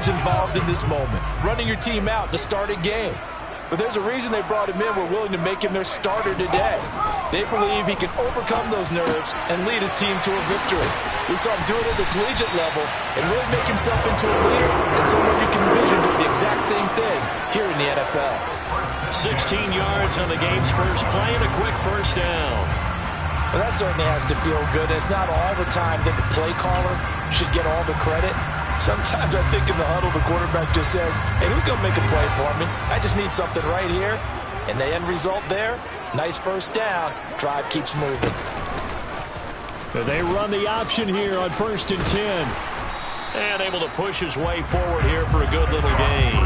motives involved in this moment. Running your team out to start a game. But there's a reason they brought him in. We're willing to make him their starter today. They believe he can overcome those nerves and lead his team to a victory. We saw him do it at the collegiate level and really make himself into a leader and someone you can envision doing the exact same thing here in the NFL. 16 yards on the game's first play and a quick first down. Well, that certainly has to feel good. It's not all the time that the play caller should get all the credit. Sometimes I think in the huddle, the quarterback just says, hey, who's going to make a play for me? I just need something right here. And the end result there, nice first down. Drive keeps moving. They run the option here on 1st and 10. And able to push his way forward here for a good little gain.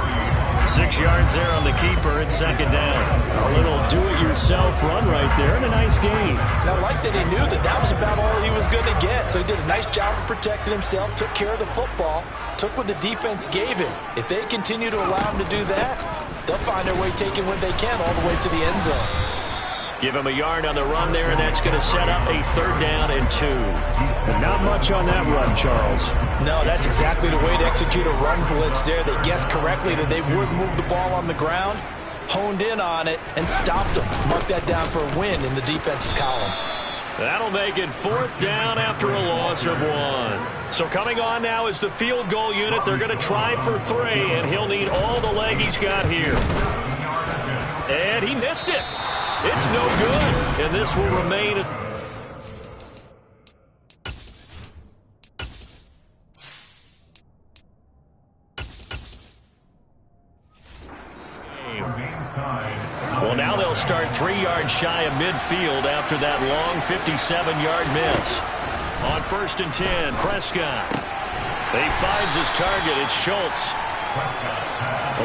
6 yards there on the keeper at 2nd down. A little do-it-yourself run right there and a nice gain. And I like that he knew that that was about all he was going to get. So he did a nice job of protecting himself, took care of the football, took what the defense gave him. If they continue to allow him to do that, they'll find their way taking what they can all the way to the end zone. Give him a yard on the run there, and that's going to set up a 3rd down and 2. And not much on that run, Charles. No, that's exactly the way to execute a run blitz there. They guessed correctly that they would move the ball on the ground, honed in on it, and stopped them. Mark that down for a win in the defense's column. That'll make it 4th down after a loss of 1. So coming on now is the field goal unit. They're going to try for 3, and he'll need all the leg he's got here. And he missed it. It's no good, and this will remain. Well, now they'll start 3 yards shy of midfield after that long 57-yard miss. On 1st and 10, Prescott. He finds his target. It's Schultz.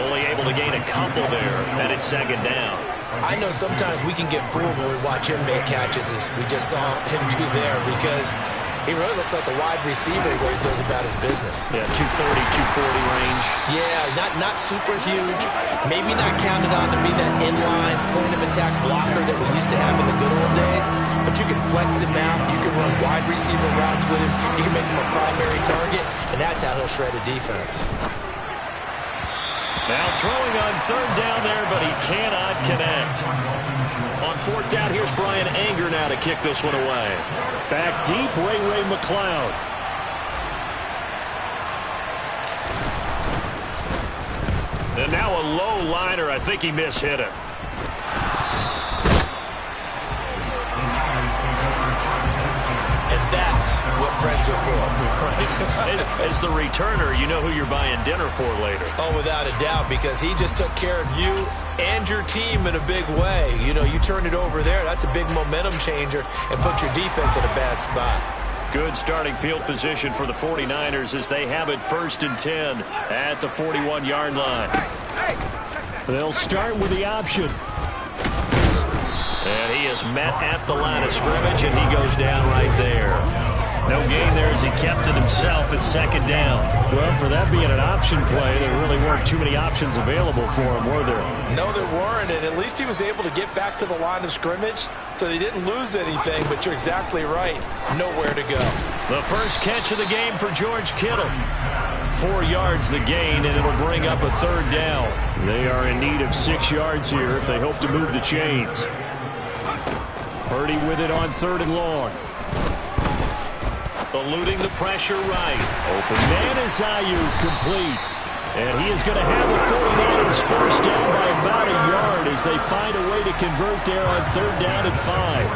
Only able to gain a couple there, and it's 2nd down. I know sometimes we can get fooled when we watch him make catches, as we just saw him do there, because he really looks like a wide receiver the way he goes about his business. Yeah, 230, 240 range. Yeah, not super huge. Maybe not counted on to be that inline point-of-attack blocker that we used to have in the good old days, but you can flex him out. You can run wide receiver routes with him. You can make him a primary target, and that's how he'll shred a defense. Now throwing on 3rd down there, but he cannot connect. On 4th down, here's Brian Anger now to kick this one away. Back deep, Ray McLeod. And now a low liner. I think he mishit it. And that's what friends are for. As the returner, you know who you're buying dinner for later. Oh, without a doubt, because he just took care of you and your team in a big way. You know, you turn it over there, that's a big momentum changer, and put your defense in a bad spot. Good starting field position for the 49ers as they have it 1st and 10 at the 41-yard line. They'll start with the option. And he is met at the line of scrimmage, and he goes down right there. No gain there as he kept it himself at 2nd down. Well, for that being an option play, there really weren't too many options available for him, were there? No, there weren't, and at least he was able to get back to the line of scrimmage, so they didn't lose anything, but you're exactly right. Nowhere to go. The first catch of the game for George Kittle. 4 yards the gain, and it'll bring up a 3rd down. They are in need of 6 yards here if they hope to move the chains. Purdy with it on 3rd and long. Eluding the pressure right. Open man is Ayuk, complete. And he is going to have the 49ers first down by about a yard as they find a way to convert there on 3rd down and 5.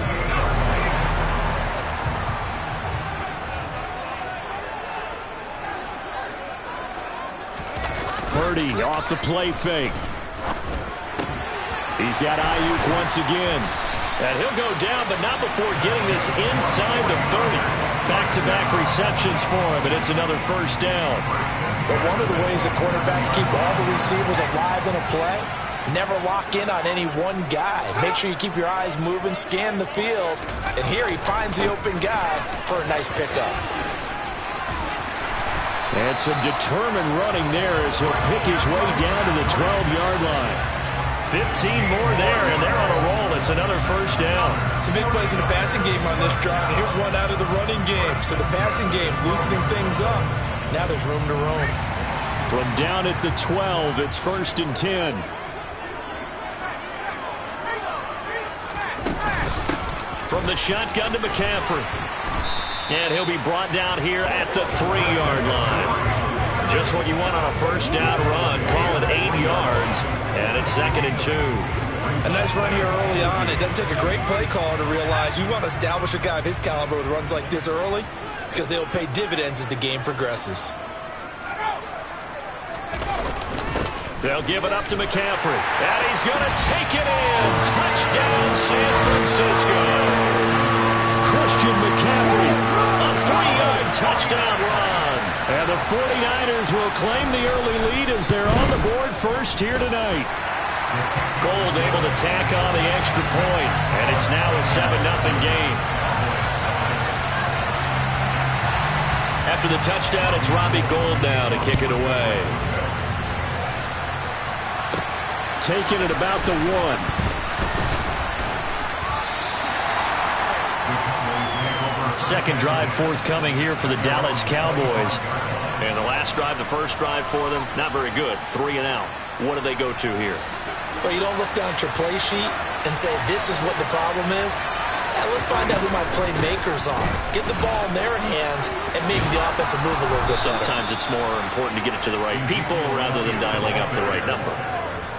Purdy off the play fake. He's got Ayuk once again. And he'll go down, but not before getting this inside the 30. Back-to-back receptions for him, and it's another first down. But one of the ways that quarterbacks keep all the receivers alive in a play, never lock in on any one guy. Make sure you keep your eyes moving, scan the field, and here he finds the open guy for a nice pickup. And some determined running there as he'll pick his way down to the 12-yard line. 15 more there, and they're on a roll. It's another first down. Some big plays in the passing game on this drive, and here's one out of the running game. So the passing game loosening things up. Now there's room to roam. From down at the 12, it's 1st and 10. From the shotgun to McCaffrey. And he'll be brought down here at the 3-yard line. Just what you want on a first down run. Call it 8 yards. And it's 2nd and 2. A nice run here early on. It doesn't take a great play caller to realize you want to establish a guy of his caliber with runs like this early because they'll pay dividends as the game progresses. They'll give it up to McCaffrey. And he's going to take it in. Touchdown, San Francisco. Christian McCaffrey, a 3-yard touchdown run. And the 49ers will claim the early lead as they're on the board first here tonight. Gold able to tack on the extra point, and it's now a 7-0 game. After the touchdown, it's Robbie Gould now to kick it away. Taking it about the 1. Second drive forthcoming here for the Dallas Cowboys. And the last drive, the first drive for them, not very good. 3 and out. What do they go to here? Well, you don't look down at your play sheet and say, this is what the problem is. Let's find out who my playmakers are. Get the ball in their hands and maybe the offense will move a little bit Sometimes better. It's more important to get it to the right people rather than dialing up the right number.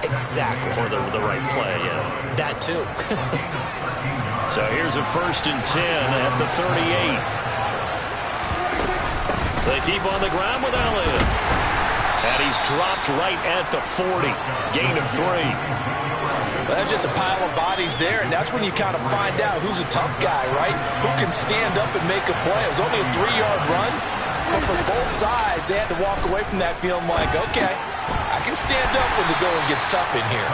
Exactly. Or the right play, yeah. That too. So here's a 1st and 10 at the 38. They keep on the ground with Elliott. And he's dropped right at the 40. Gain of 3. Well, that's just a pile of bodies there, and that's when you kind of find out who's a tough guy, right? Who can stand up and make a play. It was only a 3-yard run, but for both sides, they had to walk away from that feeling like, okay, I can stand up when the going gets tough in here.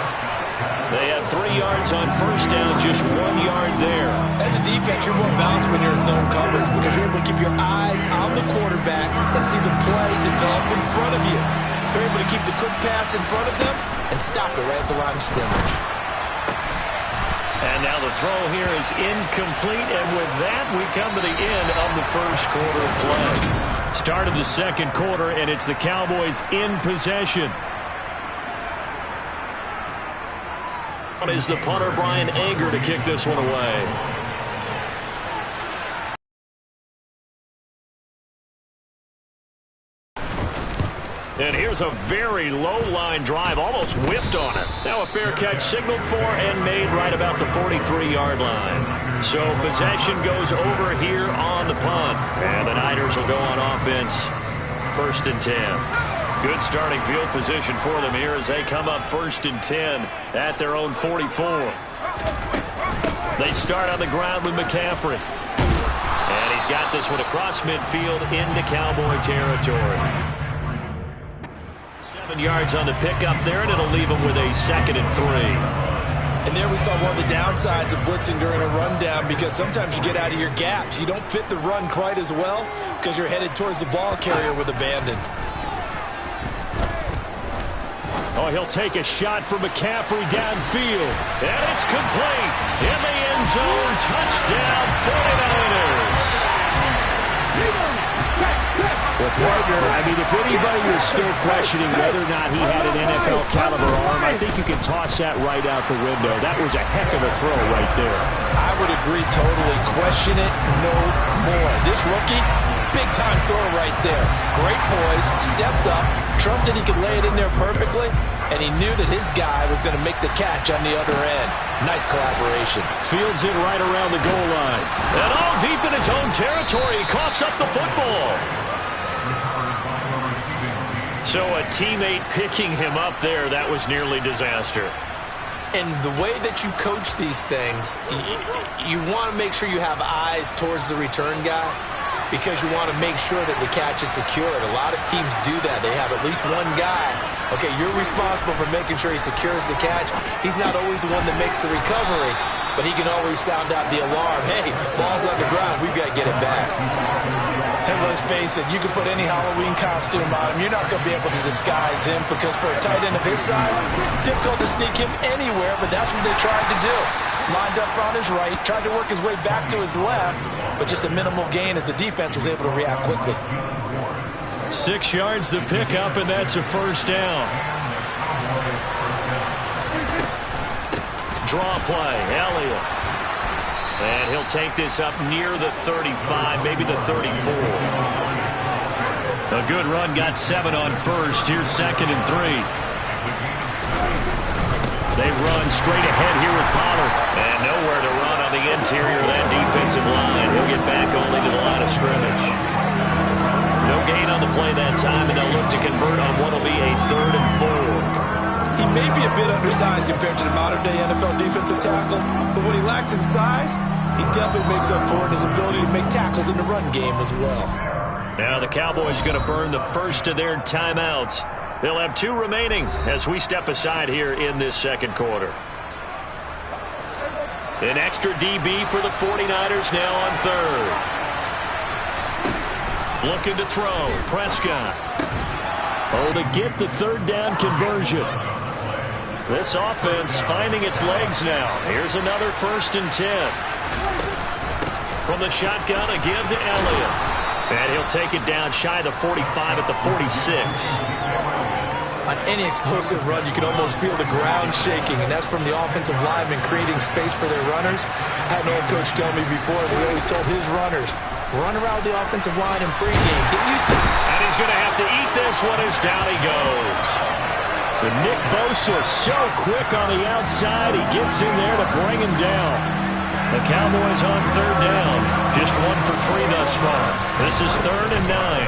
They had 3 yards on first down, just 1 yard there. As a defense, you're more balanced when you're in zone coverage because you're able to keep your eyes on the quarterback and see the play develop in front of you. You're able to keep the quick pass in front of them and stop it right at the line of scrimmage. And now the throw here is incomplete, and with that, we come to the end of the first quarter of play. Start of the second quarter, and it's the Cowboys in possession. Is the punter Brian Anger to kick this one away. And here's a very low-line drive, almost whiffed on it. Now a fair catch signaled for and made right about the 43-yard line. So possession goes over here on the punt. And the Niners will go on offense, 1st and 10. Good starting field position for them here as they come up 1st and 10 at their own 44. They start on the ground with McCaffrey. And he's got this one across midfield into Cowboy territory. 7 yards on the pickup there, and it'll leave him with a 2nd and 3. And there we saw one of the downsides of blitzing during a rundown because sometimes you get out of your gaps. You don't fit the run quite as well because you're headed towards the ball carrier with abandon. Oh, he'll take a shot for McCaffrey downfield. And it's complete. In the end zone, touchdown 49ers. Well, partner, I mean, if anybody was still questioning whether or not he had an NFL caliber arm, I think you can toss that right out the window. That was a heck of a throw right there. I would agree totally. Question it no more. This rookie, big-time throw right there. Great poise, stepped up, trusted he could lay it in there perfectly, and he knew that his guy was going to make the catch on the other end. Nice collaboration. Fields it right around the goal line. And all deep in his own territory, he coughs up the football. So a teammate picking him up there, that was nearly disaster. And the way that you coach these things, you want to make sure you have eyes towards the return guy because you want to make sure that the catch is secured. A lot of teams do that. They have at least one guy. Okay, you're responsible for making sure he secures the catch. He's not always the one that makes the recovery, but he can always sound out the alarm. Hey, ball's on the ground. We've got to get it back. Hey, let's face it, you can put any Halloween costume on him. You're not going to be able to disguise him because for a tight end of his size, difficult to sneak him anywhere, but that's what they tried to do. Lined up on his right, tried to work his way back to his left, but just a minimal gain as the defense was able to react quickly. 6 yards the pickup, and that's a first down. Draw play, Elliott. And he'll take this up near the 35, maybe the 34. A good run, got 7 on first. Here's 2nd and 3. They run straight ahead here with Pollard. And nowhere to run on the interior of that defensive line. He'll get back only to the line of scrimmage. No gain on the play that time, and they'll look to convert on what will be a 3rd and 4. He may be a bit undersized compared to the modern-day NFL defensive tackle, but what he lacks in size, he definitely makes up for it in his ability to make tackles in the run game as well. Now the Cowboys going to burn the first of their timeouts. They'll have 2 remaining as we step aside here in this second quarter. An extra DB for the 49ers now on 3rd. Looking to throw. Prescott. Oh, to get the 3rd down conversion. This offense finding its legs now. Here's another 1st and 10. From the shotgun, a give to Elliott. And he'll take it down shy of the 45 at the 46. On any explosive run, you can almost feel the ground shaking, and that's from the offensive linemen creating space for their runners. I had an old coach tell me before, he always told his runners, run around the offensive line in pregame. Get used to it. And he's going to have to eat this one as down he goes. The Nick Bosa so quick on the outside. He gets in there to bring him down. The Cowboys on 3rd down. Just 1 for 3 thus far. This is 3rd and 9.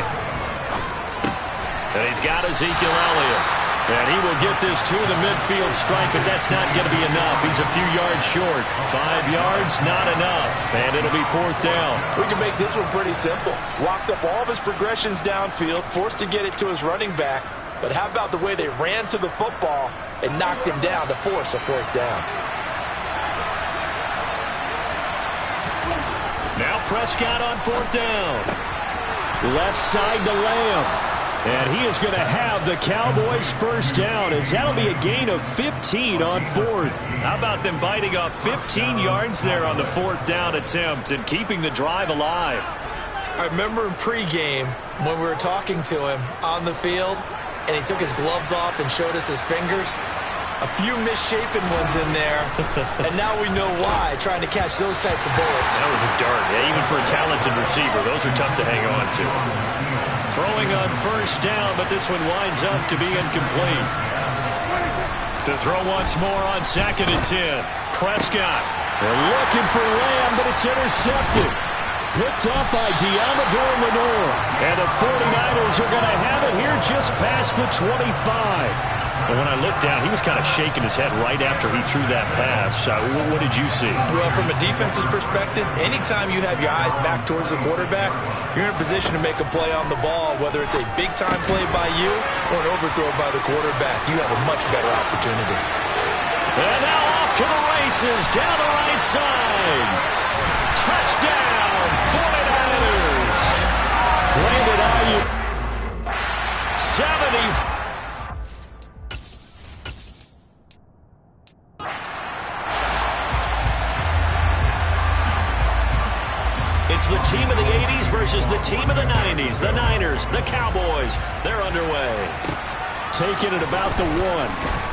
And he's got Ezekiel Elliott. And he will get this to the midfield stripe, but that's not going to be enough. He's a few yards short. 5 yards, not enough. And it'll be 4th down. We can make this one pretty simple. Walked up all of his progressions downfield, forced to get it to his running back. But how about the way they ran to the football and knocked him down to force a 4th down? Now Prescott on 4th down. Left side to Lamb. And he is going to have the Cowboys' 1st down, as that'll be a gain of 15 on 4th. How about them biting off 15 yards there on the 4th down attempt and keeping the drive alive? I remember in pregame when we were talking to him on the field, and he took his gloves off and showed us his fingers. A few misshapen ones in there, and now we know why, trying to catch those types of bullets. That was a dart. Yeah, even for a talented receiver, those are tough to hang on to. Throwing on 1st down, but this one winds up to be incomplete. To throw once more on 2nd and 10. Prescott. They're looking for Lamb, but it's intercepted. Picked up by Diamador Lenore. And the 49ers are going to have it here just past the 25. And when I looked down, he was kind of shaking his head right after he threw that pass. What did you see? Well, from a defense's perspective, anytime you have your eyes back towards the quarterback, you're in a position to make a play on the ball, whether it's a big-time play by you or an overthrow by the quarterback. You have a much better opportunity. And now off to the races, down the right side. Touchdown, 49ers. Brandon Ayuk. 70. It's the team of the 80s versus the team of the 90s. The Niners, the Cowboys, they're underway. Taking it about the 1.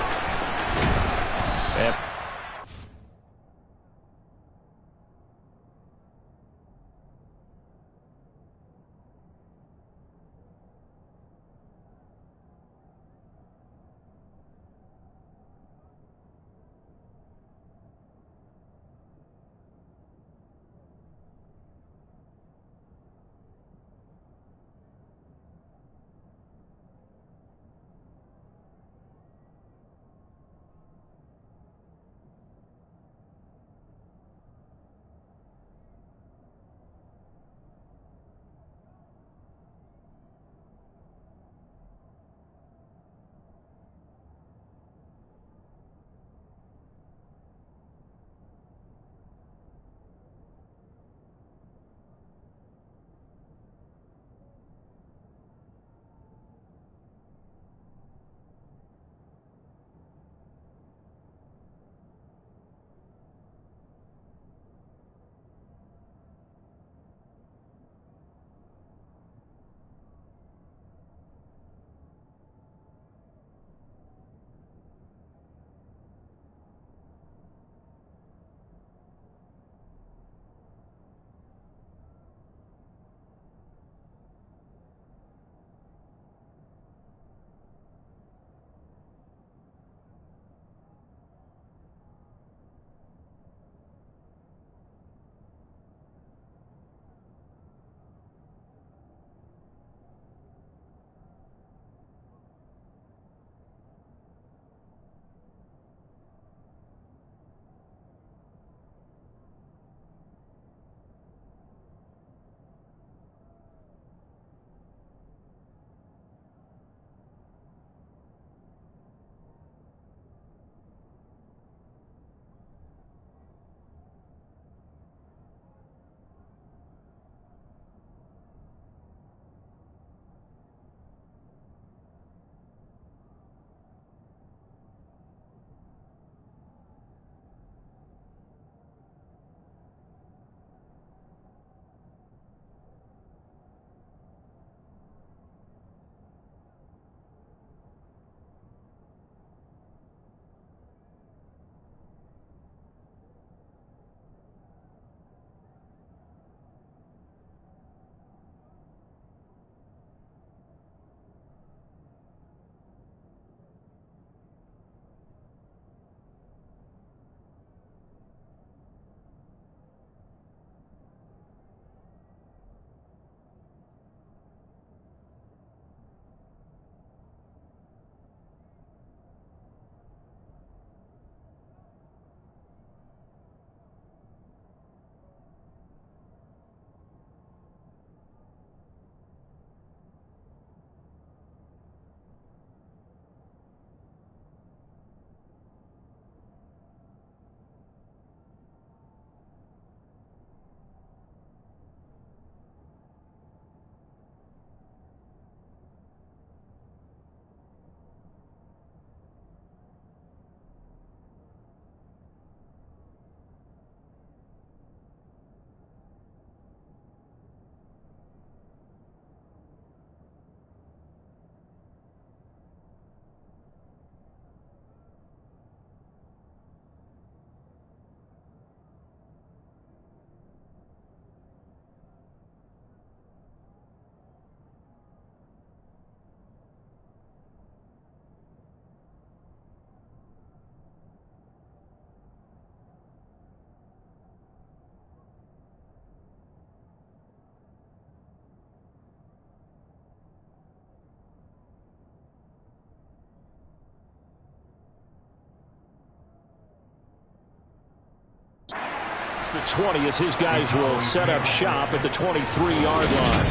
the 20 as his guys will set up shop at the 23-yard line.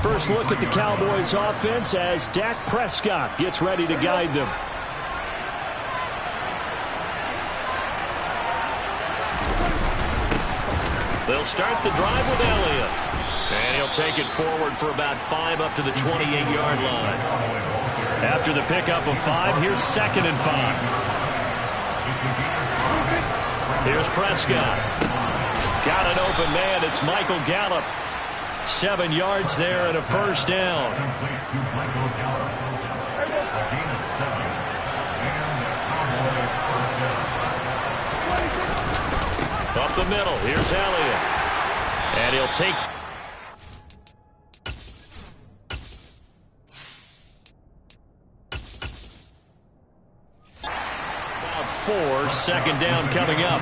First look at the Cowboys offense as Dak Prescott gets ready to guide them. They'll start the drive with Elliott. And he'll take it forward for about 5 up to the 28-yard line. After the pickup of 5, here's 2nd and 5. Here's Prescott. Got an open man. It's Michael Gallup. 7 yards there and a first down. Up the middle. Here's Elliott. And he'll take... About 4. 2nd down coming up.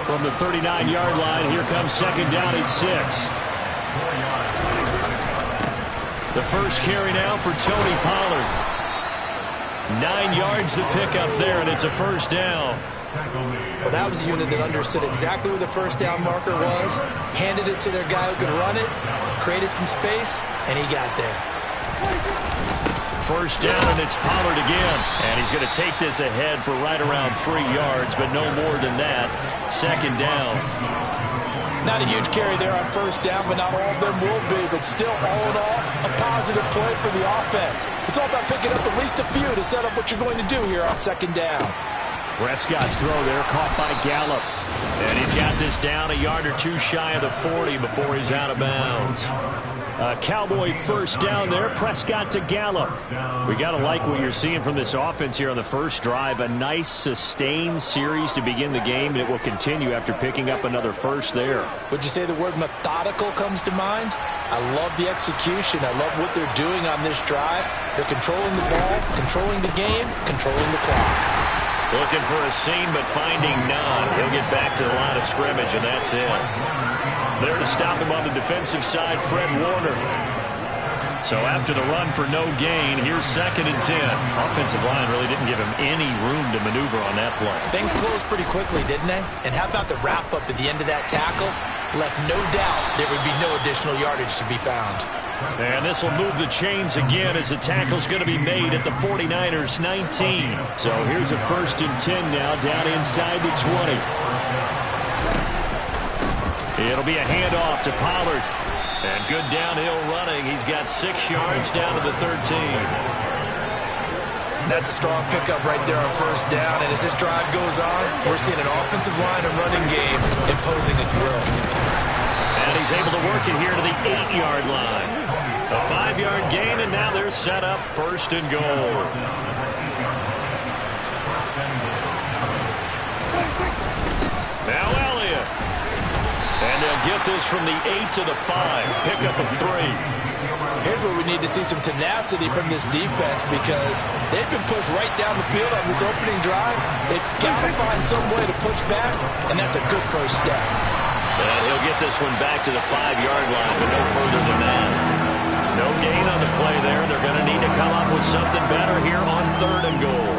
From the 39-yard line, here comes 2nd down at 6. The first carry now for Tony Pollard. 9 yards to pick up there, and it's a first down. Well, that was a unit that understood exactly where the first down marker was, handed it to their guy who could run it, created some space, and he got there. First down, and it's Pollard again. And he's going to take this ahead for right around 3 yards, but no more than that. 2nd down. Not a huge carry there on first down, but not all of them will be. But still, all in all, a positive play for the offense. It's all about picking up at least a few to set up what you're going to do here on 2nd down. Prescott's throw there caught by Gallup. And he's got this down a yard or 2 shy of the 40 before he's out of bounds. Cowboy first down there. Prescott to Gallup. We got to like what you're seeing from this offense here on the first drive. A nice sustained series to begin the game, and it will continue after picking up another first there. Would you say the word methodical comes to mind? I love the execution. I love what they're doing on this drive. They're controlling the ball, controlling the game, controlling the clock. Looking for a seam, but finding none. He'll get back to the line of scrimmage, and that's it. There to stop him on the defensive side, Fred Warner. So after the run for no gain, here's 2nd and 10. Offensive line really didn't give him any room to maneuver on that play. Things closed pretty quickly, didn't they? And how about the wrap-up at the end of that tackle? Left no doubt there would be no additional yardage to be found. And this will move the chains again as the tackle's going to be made at the 49ers 19. So here's a 1st and 10 now down inside the 20. It'll be a handoff to Pollard. And good downhill running. He's got 6 yards down to the 13. That's a strong pickup right there on first down. And as this drive goes on, we're seeing an offensive line and running game imposing its will. And he's able to work it here to the 8-yard line. A 5-yard gain, and now they're set up 1st and goal. Now Elliott. And they'll get this from the 8 to the 5. Pickup of 3. Here's where we need to see some tenacity from this defense because they've been pushed right down the field on this opening drive. They've got to find some way to push back, and that's a good first step. And he'll get this one back to the 5-yard line, but no further than that. No gain on the play there. They're going to need to come off with something better here on 3rd and goal.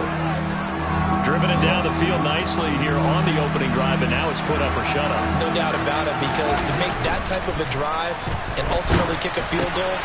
Driven it down the field nicely here on the opening drive, and now it's put up or shut up. No doubt about it, because to make that type of a drive and ultimately kick a field goal,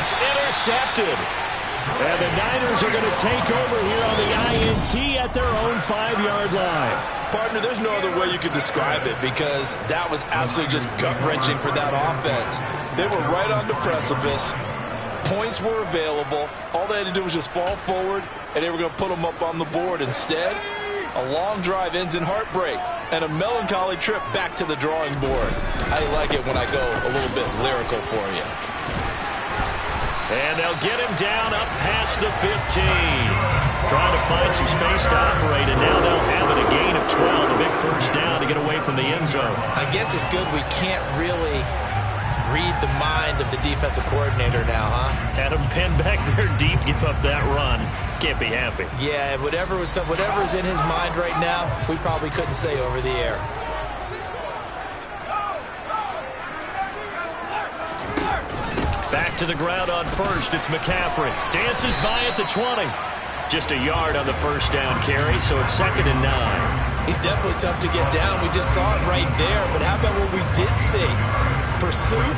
It's intercepted. And the Niners are going to take over here on the INT at their own 5-yard line. Partner, there's no other way you could describe it because that was absolutely just gut-wrenching for that offense. They were right on the precipice. Points were available. All they had to do was just fall forward, and they were going to put them up on the board. Instead, a long drive ends in heartbreak and a melancholy trip back to the drawing board. I like it when I go a little bit lyrical for you. And they'll get him down up past the 15. Trying to find some space to operate, and now they'll have it a gain of 12. A big first down to get away from the end zone. I guess it's good we can't really read the mind of the defensive coordinator now, huh? Had him pinned back there deep, give up that run. Can't be happy. Yeah, whatever is in his mind right now, we probably couldn't say over the air. Back to the ground on first. It's McCaffrey. Dances by at the 20. Just a yard on the first down carry, so it's 2nd and 9. He's definitely tough to get down. We just saw it right there. But how about what we did see? Pursuit,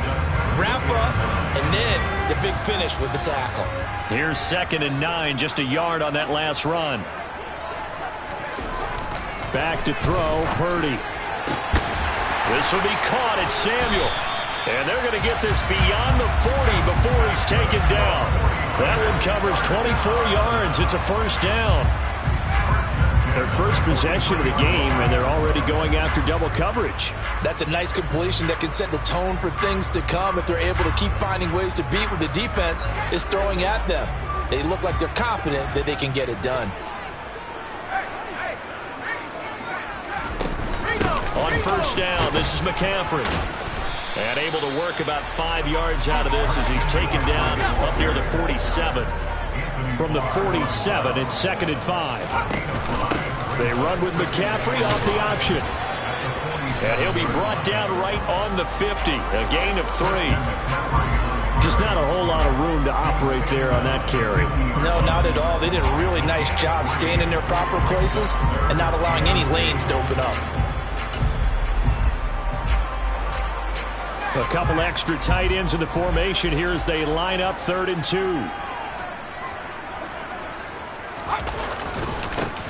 wrap up, and then the big finish with the tackle. Here's 2nd and 9, just a yard on that last run. Back to throw, Purdy. This will be caught. It's Samuel. And they're going to get this beyond the 40 before he's taken down. That one covers 24 yards. It's a first down. Their first possession of the game, and they're already going after double coverage. That's a nice completion that can set the tone for things to come if they're able to keep finding ways to beat what the defense is throwing at them. They look like they're confident that they can get it done. On first down, this is McCaffrey. And able to work about 5 yards out of this as he's taken down up near the 47. From the 47, it's 2nd and 5. They run with McCaffrey off the option. And he'll be brought down right on the 50. A gain of 3. Just not a whole lot of room to operate there on that carry. No, not at all. They did a really nice job staying in their proper places and not allowing any lanes to open up. A couple extra tight ends in the formation here as they line up 3rd and 2.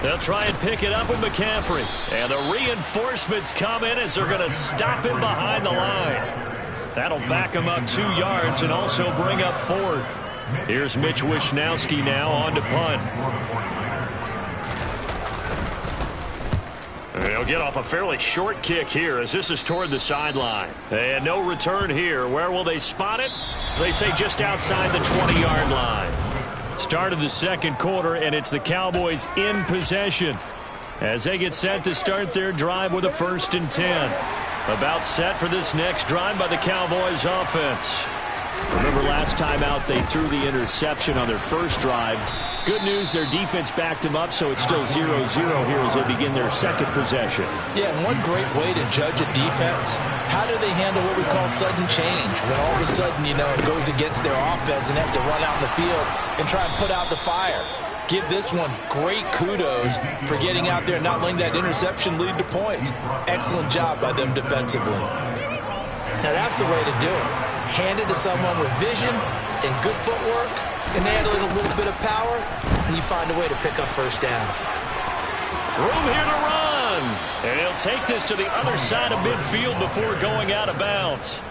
They'll try and pick it up with McCaffrey. And the reinforcements come in as they're going to stop him behind the line. That'll back him up 2 yards and also bring up 4th. Here's Mitch Wishnowski now on to punt. They'll get off a fairly short kick here as this is toward the sideline. And no return here. Where will they spot it? They say just outside the 20-yard line. Start of the second quarter, and it's the Cowboys in possession as they get set to start their drive with a 1st and 10. About set for this next drive by the Cowboys offense. Remember last time out they threw the interception on their first drive. Good news, their defense backed them up, so it's still 0-0 here as they begin their second possession. Yeah, and one great way to judge a defense, how do they handle what we call sudden change? When all of a sudden, you know, it goes against their offense and they have to run out in the field and try and put out the fire. Give this one great kudos for getting out there and not letting that interception lead to points. Excellent job by them defensively. Now that's the way to do it. Hand it to someone with vision and good footwork, and add a little bit of power, and you find a way to pick up first downs. Room here to run. And he'll take this to the other side of midfield before going out of bounds.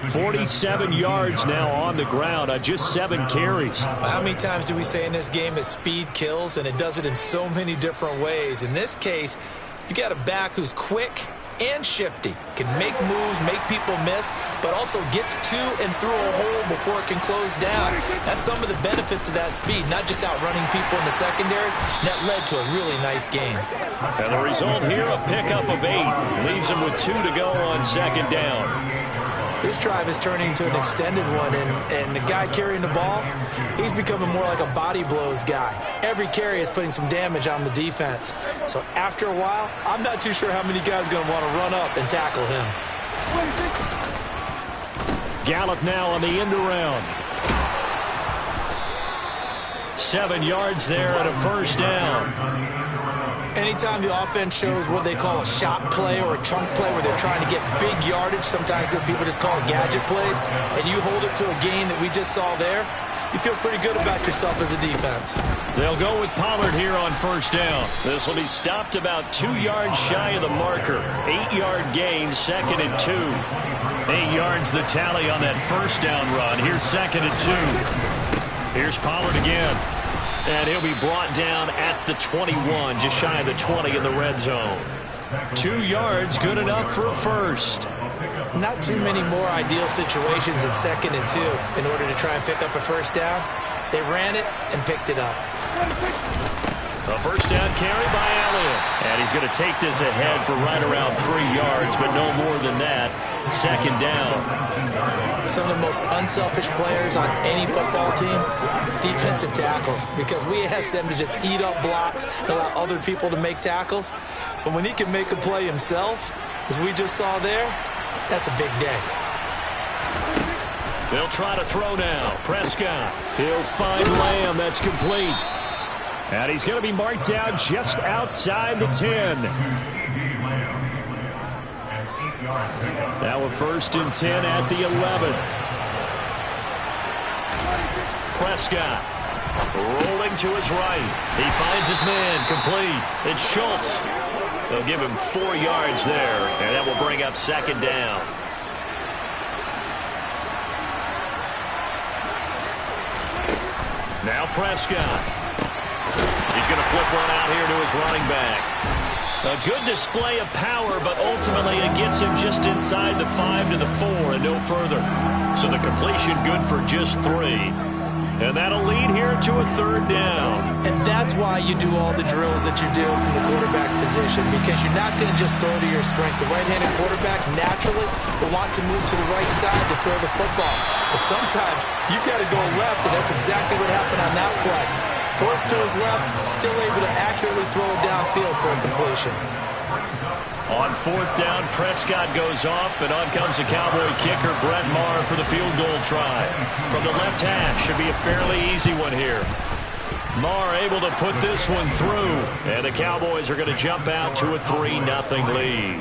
47 yards now on the ground on just 7 carries. How many times do we say in this game that speed kills, and it does it in so many different ways? In this case, you got a back who's quick and shifty, can make moves, make people miss, but also gets to and through a hole before it can close down. That's some of the benefits of that speed, not just outrunning people in the secondary. And that led to a really nice game. And the result here, a pickup of 8. Leaves him with 2 to go on 2nd down. This drive is turning into an extended one, and the guy carrying the ball, he's becoming more like a body blows guy. Every carry is putting some damage on the defense. So after a while, I'm not too sure how many guys are going to want to run up and tackle him. Gallup now on the end around. 7 yards there and a first down. Anytime the offense shows what they call a shot play or a chunk play where they're trying to get big yardage, sometimes people just call it gadget plays, and you hold it to a gain that we just saw there, you feel pretty good about yourself as a defense. They'll go with Pollard here on first down. This will be stopped about 2 yards shy of the marker. 8-yard gain, 2nd and 2. 8 yards the tally on that first down run. Here's 2nd and 2. Here's Pollard again. And he'll be brought down at the 21, just shy of the 20 in the red zone. 2 yards, good enough for a first. Not too many more ideal situations in 2nd and 2 in order to try and pick up a first down. They ran it and picked it up. A first down carry by Elliott. And he's going to take this ahead for right around 3 yards, but no more than that. 2nd down. Some of the most unselfish players on any football team, defensive tackles, because we ask them to just eat up blocks and allow other people to make tackles. But when he can make a play himself, as we just saw there, that's a big day. They'll try to throw now. Prescott. He'll find Lamb. That's complete. And he's going to be marked down just outside the 10. Now a 1st and 10 at the 11. Prescott rolling to his right. He finds his man complete. It's Schultz. They'll give him 4 yards there, and that will bring up 2nd down. Now Prescott. He's going to flip one out here to his running back. A good display of power, but ultimately it gets him just inside the 5 to the 4 and no further. So the completion good for just 3. And that'll lead here to a 3rd down. And that's why you do all the drills that you do from the quarterback position, because you're not going to just throw to your strength. The right-handed quarterback naturally will want to move to the right side to throw the football. But sometimes you've got to go left, and that's exactly what happened on that play. Forced to his left, still able to accurately throw it downfield for a completion. On 4th down, Prescott goes off, and on comes the Cowboy kicker, Brett Maher, for the field goal try. From the left hash, should be a fairly easy one here. Maher able to put this one through, and the Cowboys are going to jump out to a 3-0 lead.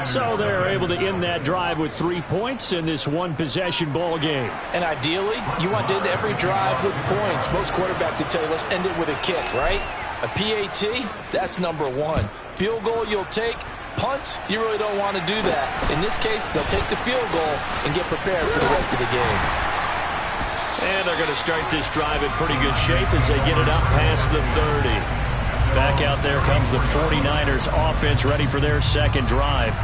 So they're able to end that drive with 3 points in this one-possession ball game. And ideally, you want to end every drive with points. Most quarterbacks would tell you, let's end it with a kick, right? A PAT, that's number 1. Field goal you'll take. Punts, you really don't want to do that. In this case, they'll take the field goal and get prepared for the rest of the game. And they're going to start this drive in pretty good shape as they get it up past the 30. Back out there comes the 49ers offense ready for their 2nd drive.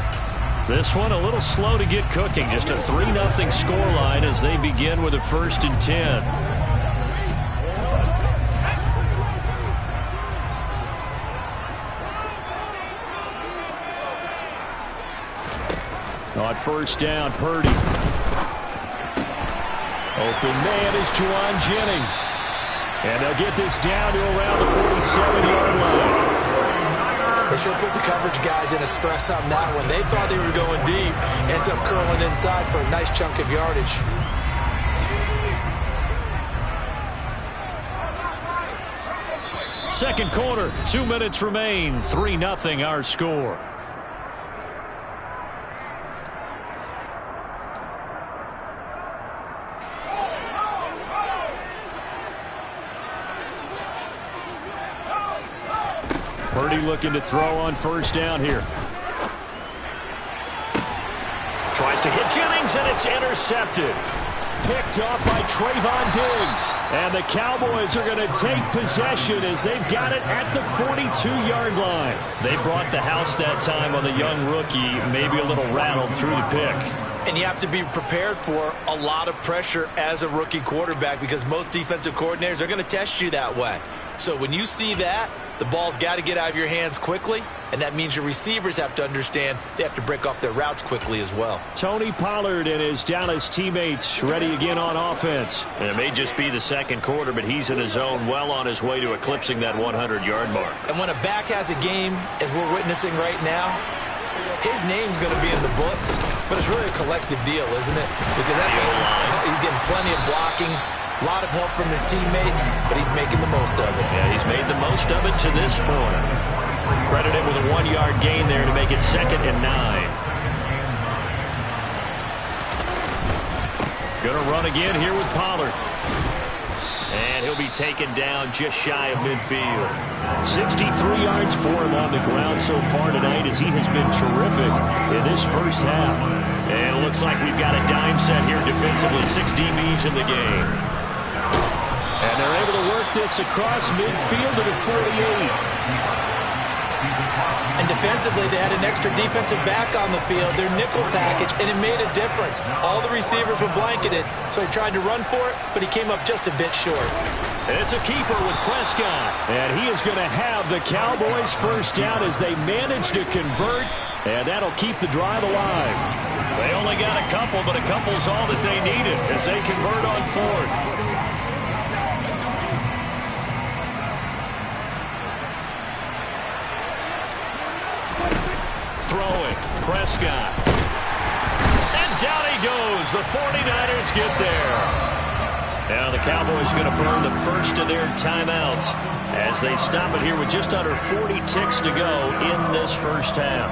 This one a little slow to get cooking. Just a 3-0 scoreline as they begin with a 1st and 10. On 1st down, Purdy. Open man is Juwan Jennings. And they'll get this down to around the 47-yard line. They should put the coverage guys in a stress on that one. They thought they were going deep. Ends up curling inside for a nice chunk of yardage. Second quarter, 2 minutes remain. 3-0 our score. Purdy looking to throw on 1st down here. Tries to hit Jennings, and it's intercepted. Picked off by Trayvon Diggs. And the Cowboys are going to take possession as they've got it at the 42-yard line. They brought the house that time on the young rookie, maybe a little rattled through the pick. And you have to be prepared for a lot of pressure as a rookie quarterback, because most defensive coordinators are going to test you that way. So when you see that, the ball's got to get out of your hands quickly, and that means your receivers have to understand they have to break off their routes quickly as well. Tony Pollard and his Dallas teammates ready again on offense. And it may just be the second quarter, but he's in his zone, well on his way to eclipsing that 100-yard mark. And when a back has a game, as we're witnessing right now, his name's going to be in the books, but it's really a collective deal, isn't it? Because that means he's getting plenty of blocking, a lot of help from his teammates, but he's making the most of it. Yeah, he's made the most of it to this point. Credit him with a 1-yard gain there to make it 2nd and 9. Gonna run again here with Pollard. And he'll be taken down just shy of midfield. 63 yards for him on the ground so far tonight, as he has been terrific in this first half. And it looks like we've got a dime set here defensively. 6 DBs in the game. And they're able to work this across midfield to the 48. And defensively, they had an extra defensive back on the field, their nickel package, and it made a difference. All the receivers were blanketed, so he tried to run for it, but he came up just a bit short. It's a keeper with Prescott. And he is going to have the Cowboys first down as they manage to convert, and that'll keep the drive alive. They only got a couple, but a couple's all that they needed as they convert on fourth. Throwing, Prescott. And down he goes. The 49ers get there. Now the Cowboys going to burn the first of their timeouts as they stop it here with just under 40 ticks to go in this first half.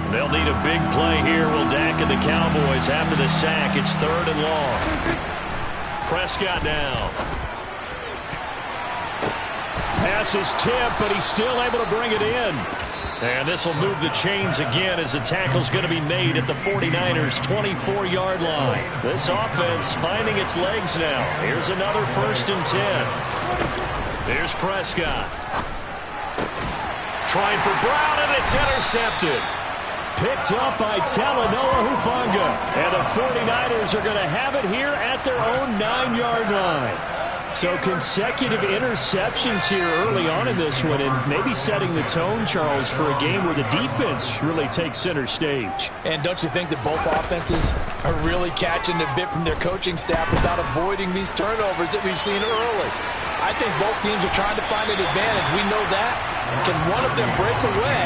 They'll need a big play here. Will Dak and the Cowboys after the sack. It's 3rd and long. Prescott now. Pass is tipped, but he's still able to bring it in. And this will move the chains again as the tackle's going to be made at the 49ers' 24-yard line. This offense finding its legs now. Here's another 1st and 10. Here's Prescott. Trying for Brown, and it's intercepted. Picked up by Talanoa Hufanga. And the 49ers are going to have it here at their own 9-yard line. So consecutive interceptions here early on in this one, and maybe setting the tone, Charles, for a game where the defense really takes center stage. And don't you think that both offenses are really catching a bit from their coaching staff without avoiding these turnovers that we've seen early? I think both teams are trying to find an advantage. We know that. Can one of them break away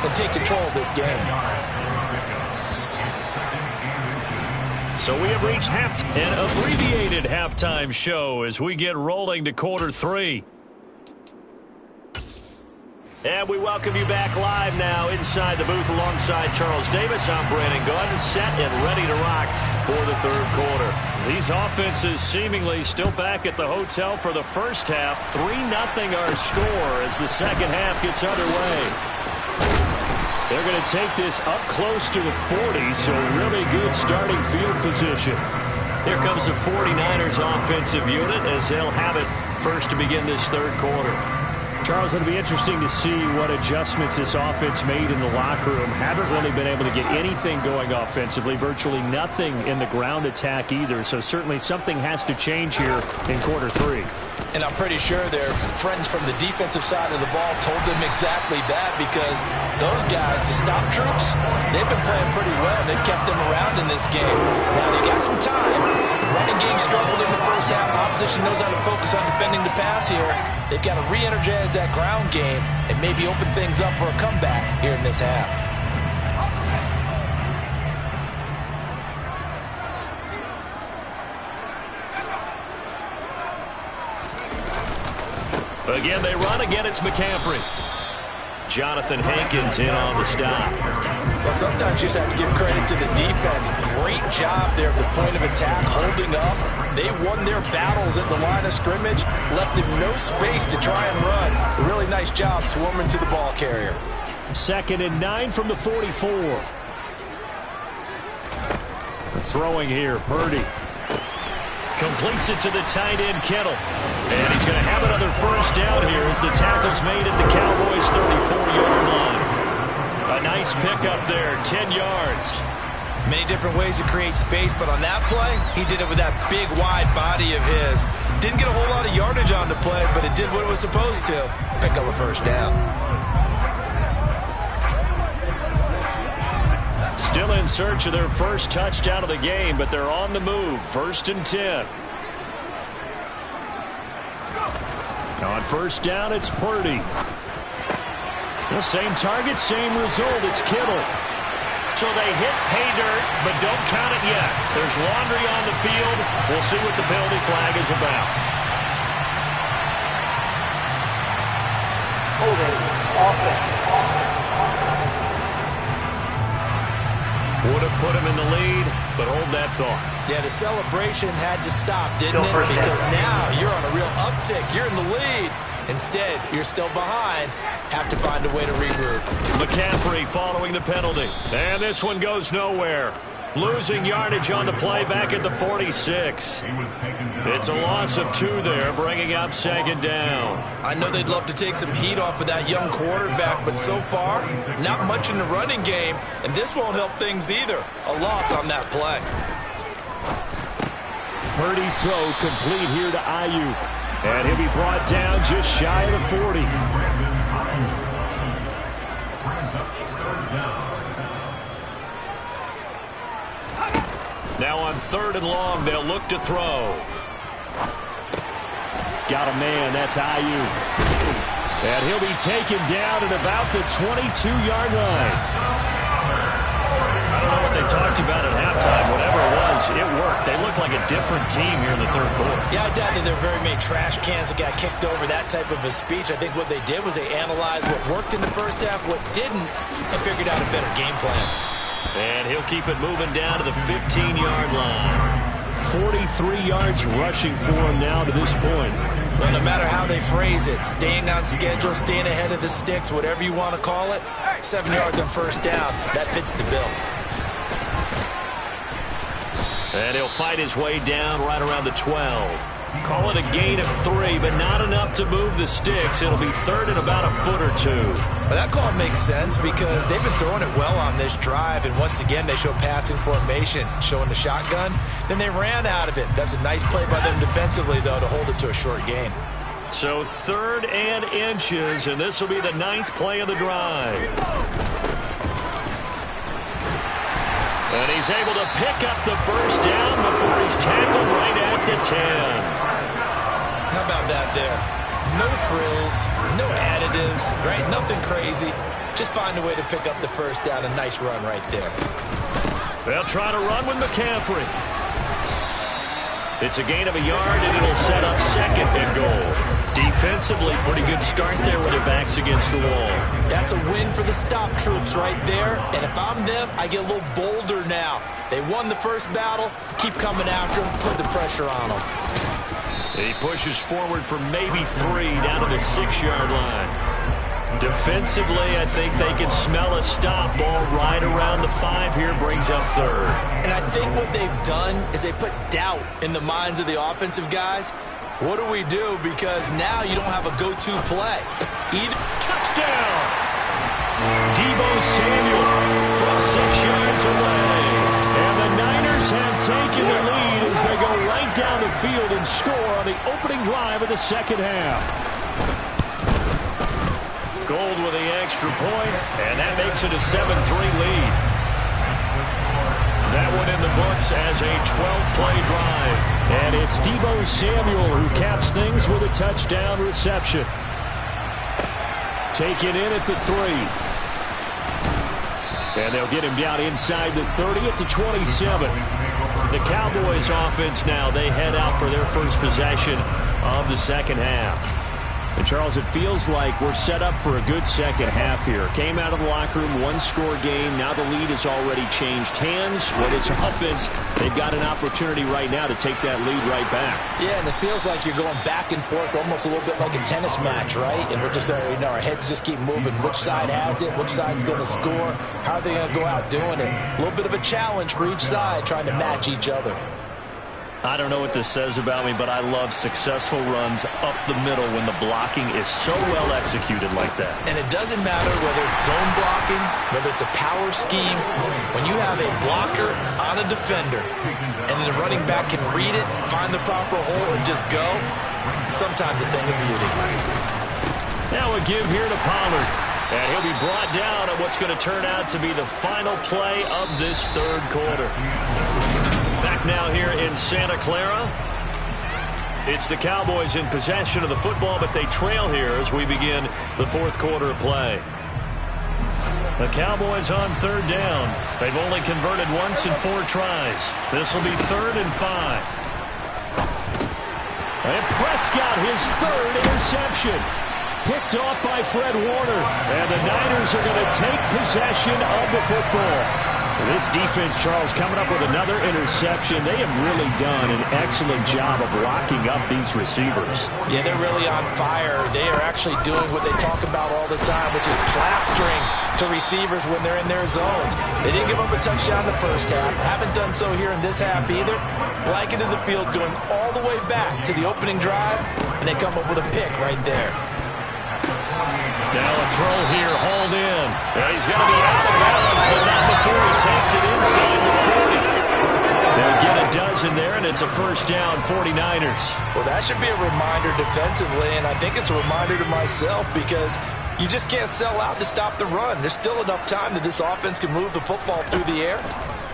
and take control of this game? So we have reached an abbreviated halftime show as we get rolling to quarter 3. And we welcome you back live now inside the booth alongside Charles Davis. I'm Brandon Gunn, set and ready to rock for the 3rd quarter. These offenses seemingly still back at the hotel for the first half. 3-0 our score as the second half gets underway. They're going to take this up close to the 40, so really good starting field position. Here comes the 49ers offensive unit as they'll have it first to begin this 3rd quarter. Charles, it'll be interesting to see what adjustments this offense made in the locker room. Haven't really been able to get anything going offensively, virtually nothing in the ground attack either, so certainly something has to change here in quarter 3. And I'm pretty sure their friends from the defensive side of the ball told them exactly that, because those guys, the stop troops, they've been playing pretty well. They've kept them around in this game. Now they got some time. The running game struggled in the first half. Opposition knows how to focus on defending the pass here. They've got to re-energize that ground game and maybe open things up for a comeback here in this half. Again, they run. Again, it's McCaffrey. Jonathan Hankins in on the stop. Well, sometimes you just have to give credit to the defense. Great job there at the point of attack, holding up. They won their battles at the line of scrimmage, left them no space to try and run. A really nice job swarming to the ball carrier. 2nd and 9 from the 44. The throwing here, Purdy. Completes it to the tight end, Kittle. And he's going to have another first down here as the tackle's made at the Cowboys' 34-yard line. A nice pickup there, 10 yards. Many different ways to create space, but on that play, he did it with that big, wide body of his. Didn't get a whole lot of yardage on the play, but it did what it was supposed to. Pick up a first down. Still in search of their first touchdown of the game, but they're on the move. 1st and 10. On first down, it's Purdy. The same target, same result. It's Kittle. So they hit pay dirt, but don't count it yet. There's laundry on the field. We'll see what the penalty flag is about. Holding, offense. Would have put him in the lead, but hold that thought. Yeah, the celebration had to stop, didn't it? Because now you're on a real uptick. You're in the lead. Instead, you're still behind. Have to find a way to regroup. McCaffrey following the penalty. And this one goes nowhere. Losing yardage on the play back at the 46. It's a loss of 2 there, bringing up second down. I know they'd love to take some heat off of that young quarterback, but so far, not much in the running game, and this won't help things either. A loss on that play. Purdy's throw complete here to Ayuk. And he'll be brought down just shy of the 40. Now on 3rd and long, they'll look to throw. Got a man, that's Ayuk. And he'll be taken down at about the 22-yard line. I don't know what they talked about at halftime. Whatever it was, it worked. They look like a different team here in the 3rd quarter. Yeah, I doubt that there are very many trash cans that got kicked over that type of a speech. I think what they did was they analyzed what worked in the first half, what didn't, and figured out a better game plan. And he'll keep it moving down to the 15-yard line. 43 yards rushing for him now to this point. Well, no matter how they phrase it, staying on schedule, staying ahead of the sticks, whatever you want to call it, 7 yards on 1st down, that fits the bill. And he'll fight his way down right around the 12. Call it a gain of 3, but not enough to move the sticks. It'll be 3rd and about a foot or 2. Well, that call makes sense because they've been throwing it well on this drive, and once again they show passing formation, showing the shotgun. Then they ran out of it. That's a nice play by them defensively, though, to hold it to a short gain. So 3rd and inches, and this will be the 9th play of the drive. And he's able to pick up the 1st down before he's tackled right at the 10. How about that there? No frills, no additives, right? Nothing crazy. Just find a way to pick up the 1st down. A nice run right there. They'll try to run with McCaffrey. It's a gain of a yard, and it'll set up 2nd and goal. Defensively, pretty good start there with their backs against the wall. That's a win for the stop troops right there. And if I'm them, I get a little bolder now. They won the first battle. Keep coming after them. Put the pressure on them. He pushes forward for maybe 3 down to the 6-yard line. Defensively, I think they can smell a stop. Ball right around the 5 here, brings up 3rd. And I think what they've done is they put doubt in the minds of the offensive guys. What do we do? Because now you don't have a go-to play. Either touchdown! Deebo Samuel from 6 yards away. And the Niners have taken the lead as they go right down the field and score on the opening drive of the 2nd half. Gold with the extra point, and that makes it a 7-3 lead. That one in the books as a 12-play drive. And it's Deebo Samuel who caps things with a touchdown reception. Taken in at the 3. And they'll get him down inside the 30 at the 27. The Cowboys offense now, they head out for their first possession of the 2nd half. And, Charles, it feels like we're set up for a good second half here. Came out of the locker room, 1-score game. Now the lead has already changed hands. With its offense, they've got an opportunity right now to take that lead right back. Yeah, and it feels like you're going back and forth almost a little bit like a tennis match, right? And we're just, our heads just keep moving. Which side has it? Which side's going to score? How are they going to go out doing it? A little bit of a challenge for each side trying to match each other. I don't know what this says about me, but I love successful runs up the middle when the blocking is so well executed like that. And it doesn't matter whether it's zone blocking, whether it's a power scheme. When you have a blocker on a defender and the running back can read it, find the proper hole, and just go, sometimes a thing of beauty. Now a give here to Pollard. And he'll be brought down at what's going to turn out to be the final play of this 3rd quarter. Back now here in Santa Clara. It's the Cowboys in possession of the football, but they trail here as we begin the 4th quarter of play. The Cowboys on 3rd down. They've only converted once in 4 tries. This will be 3rd and 5. And Prescott, his 3rd interception. Picked off by Fred Warner. And the Niners are going to take possession of the football. This defense, Charles, coming up with another interception. They have really done an excellent job of locking up these receivers. Yeah, they're really on fire. They are actually doing what they talk about all the time, which is plastering to receivers when they're in their zones. They didn't give up a touchdown in the first half. Haven't done so here in this half either. Blanketed the field going all the way back to the opening drive, and they come up with a pick right there. Now a throw here, hauled in. Yeah, he's going to be out of bounds, but not before he takes it inside the 40. They'll get a dozen there, and it's a first down, 49ers. Well, that should be a reminder defensively, and I think it's a reminder to myself because you just can't sell out to stop the run. There's still enough time that this offense can move the football through the air,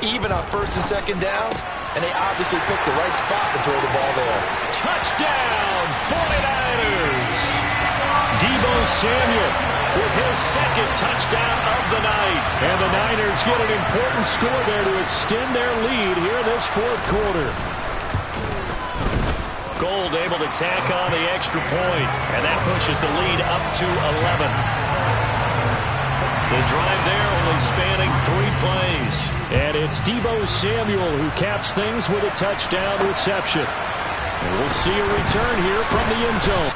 even on first and second downs, and they obviously picked the right spot to throw the ball there. Touchdown, 49ers! Deebo Samuel with his second touchdown of the night. And the Niners get an important score there to extend their lead here in this fourth quarter. Gold able to tack on the extra point, and that pushes the lead up to 11. The drive there only spanning 3 plays. And it's Deebo Samuel who caps things with a touchdown reception. And we'll see a return here from the end zone.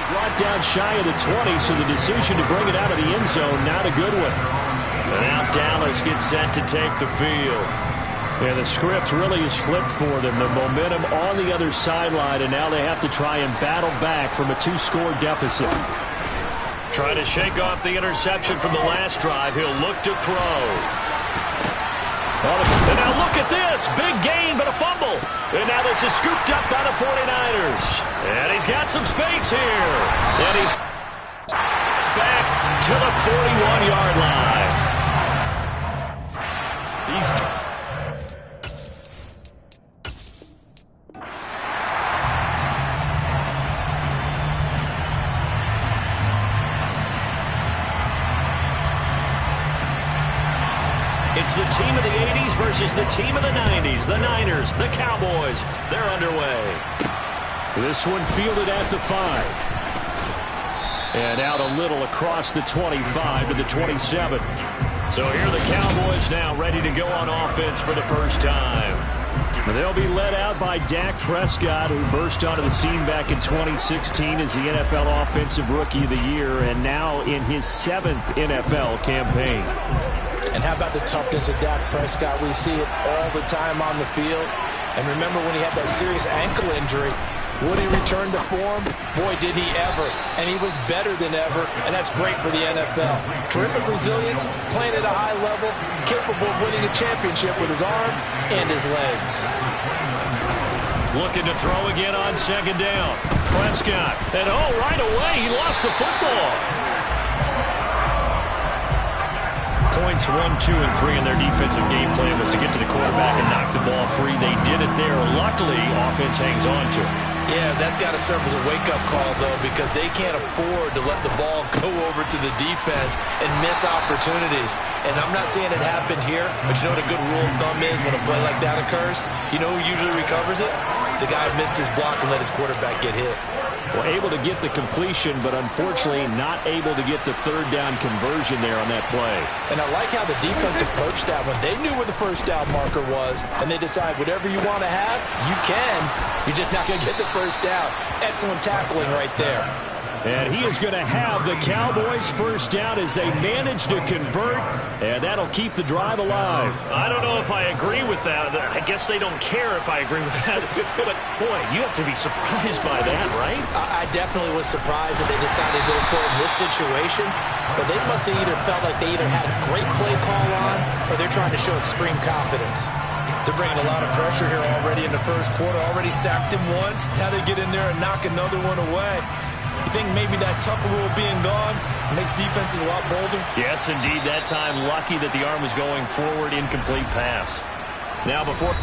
Brought down shy of the 20, so the decision to bring it out of the end zone, not a good one. And now Dallas gets set to take the field. Yeah, the script really is flipped for them. The momentum on the other sideline, and now they have to try and battle back from a 2-score deficit. Trying to shake off the interception from the last drive. He'll look to throw. And now look at this. Big gain, but a fumble. And now this is scooped up by the 49ers. And he's got some space here. And he's back to the 41-yard line. It's the team of the 80s versus the team of the 90s. The Niners, the Cowboys, they're underway. This one fielded at the 5. And out a little across the 25 to the 27. So here are the Cowboys now ready to go on offense for the first time. They'll be led out by Dak Prescott, who burst onto the scene back in 2016 as the NFL Offensive Rookie of the Year, and now in his 7th NFL campaign. And how about the toughness of Dak Prescott? We see it all the time on the field. And remember when he had that serious ankle injury, would he return to form? Boy, did he ever. And he was better than ever, and that's great for the NFL. Terrific resilience, playing at a high level, capable of winning a championship with his arm and his legs. Looking to throw again on second down. Prescott. And right away, he lost the football. Points 1, 2, and 3 in their defensive game plan was to get to the quarterback and knock the ball free. They did it there. Luckily, offense hangs on to it. Yeah, that's got to serve as a wake-up call, though, because they can't afford to let the ball go over to the defense and miss opportunities. And I'm not saying it happened here, but you know what a good rule of thumb is when a play like that occurs? You know who usually recovers it? The guy who missed his block and let his quarterback get hit. Well, able to get the completion, but unfortunately not able to get the third down conversion there on that play. And I like how the defense approached that one. They knew where the first down marker was, and they decide whatever you want to have, you can. You're just not going to get the first down. Excellent tackling right there. And he is going to have the Cowboys first down as they manage to convert, and that'll keep the drive alive. I don't know if I agree with that. I guess they don't care if I agree with that. But, boy, you have to be surprised by that, right? I definitely was surprised that they decided to go for it in this situation. But they must have either felt like they either had a great play call on or they're trying to show extreme confidence. They're bringing a lot of pressure here already in the first quarter. Already sacked him once. Now they get in there and knock another one away. You think maybe that Tucker rule being gone makes defenses a lot bolder? Yes, indeed. That time, lucky that the arm was going forward, incomplete pass. Now before...